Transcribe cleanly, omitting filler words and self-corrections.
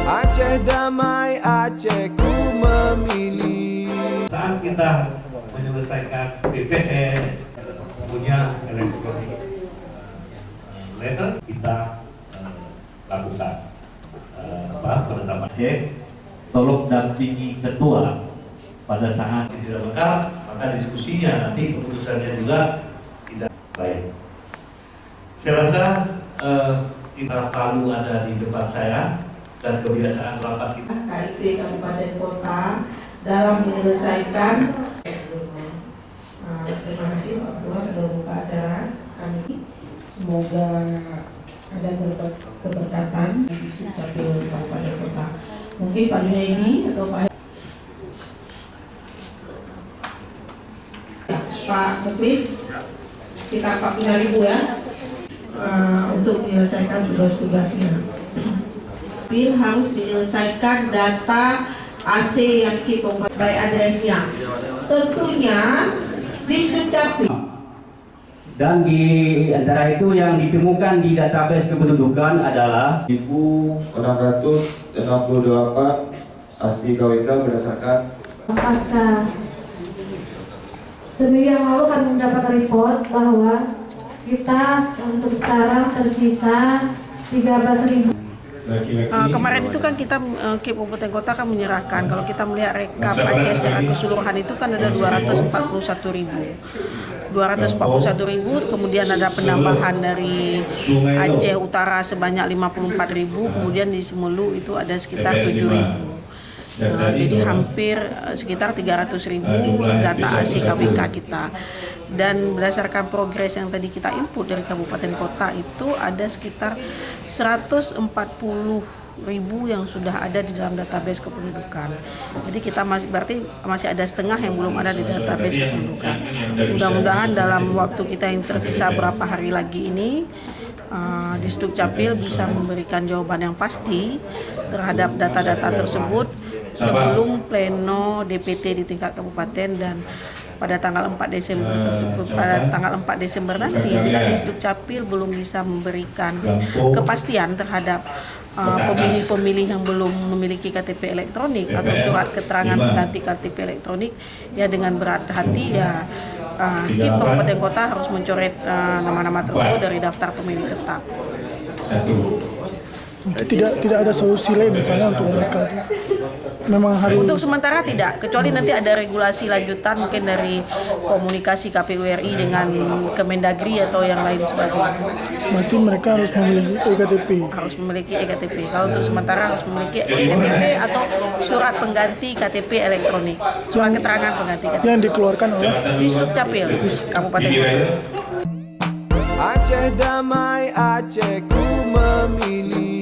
Aceh damai, Aceh ku memilih. Saat kita menyelesaikan PPN punya elektronik letter, kita lakukan penetapan Aceh. Tolong dampingi ketua pada saat tidak lengkap, maka diskusinya nanti keputusannya juga tidak baik. Saya rasa kita Palu ada di depan saya dan kebiasaan rapat kita. KIP Kabupaten Kota dalam menyelesaikan. Terima kasih Pak Ketua sudah membuka acara kami. Semoga ada keberkatan di Dukcapil Kabupaten Kota. Mungkin Pak Junaidi atau Pak Kepis sekitar 45.000 ya untuk menyelesaikan tugas-tugasnya. Harus menyelesaikan data AC yang by adresnya. Tentunya di Dukcapil. Dan di antara itu yang ditemukan di database kependudukan adalah 1.668 asli KWK berdasarkan pasca seminggu yang lalu kami mendapat report bahwa kita untuk sekarang tersisa 13.000. Kemarin itu kan kita KIP Kabupaten Kota kan menyerahkan, kalau kita melihat rekap Aceh secara keseluruhan itu kan ada 241.000, kemudian ada penambahan dari Aceh Utara sebanyak 54.000, kemudian di Semulu itu ada sekitar 7.000. Jadi hampir sekitar 300.000 data AC KWK kita. Dan berdasarkan progres yang tadi kita input dari kabupaten kota itu ada sekitar 140.000 yang sudah ada di dalam database kependudukan. Jadi kita masih ada setengah yang belum ada di database kependudukan. Mudah-mudahan dalam waktu kita yang tersisa berapa hari lagi ini di Dukcapil bisa memberikan jawaban yang pasti terhadap data-data tersebut sebelum pleno DPT di tingkat kabupaten, dan pada tanggal 4 Desember tersebut, pada tanggal 4 Desember nanti bila Dukcapil belum bisa memberikan kepastian terhadap pemilih-pemilih yang belum memiliki KTP elektronik atau surat keterangan pengganti KTP elektronik, ya dengan berat hati ya KIP Kabupaten Kota harus mencoret nama-nama tersebut dari daftar pemilih tetap. Tidak ada solusi lain misalnya untuk mereka. Memang harus. Untuk sementara tidak, kecuali nanti ada regulasi lanjutan mungkin dari komunikasi KPU RI dengan Kemendagri atau yang lain sebagainya. Berarti mereka harus memiliki EKTP. Harus memiliki EKTP. Kalau untuk sementara harus memiliki EKTP atau surat pengganti KTP elektronik, surat keterangan pengganti KTP. Yang dikeluarkan oleh di Dukcapil Kabupaten Kota. Aceh damai, Aceh ku memilih.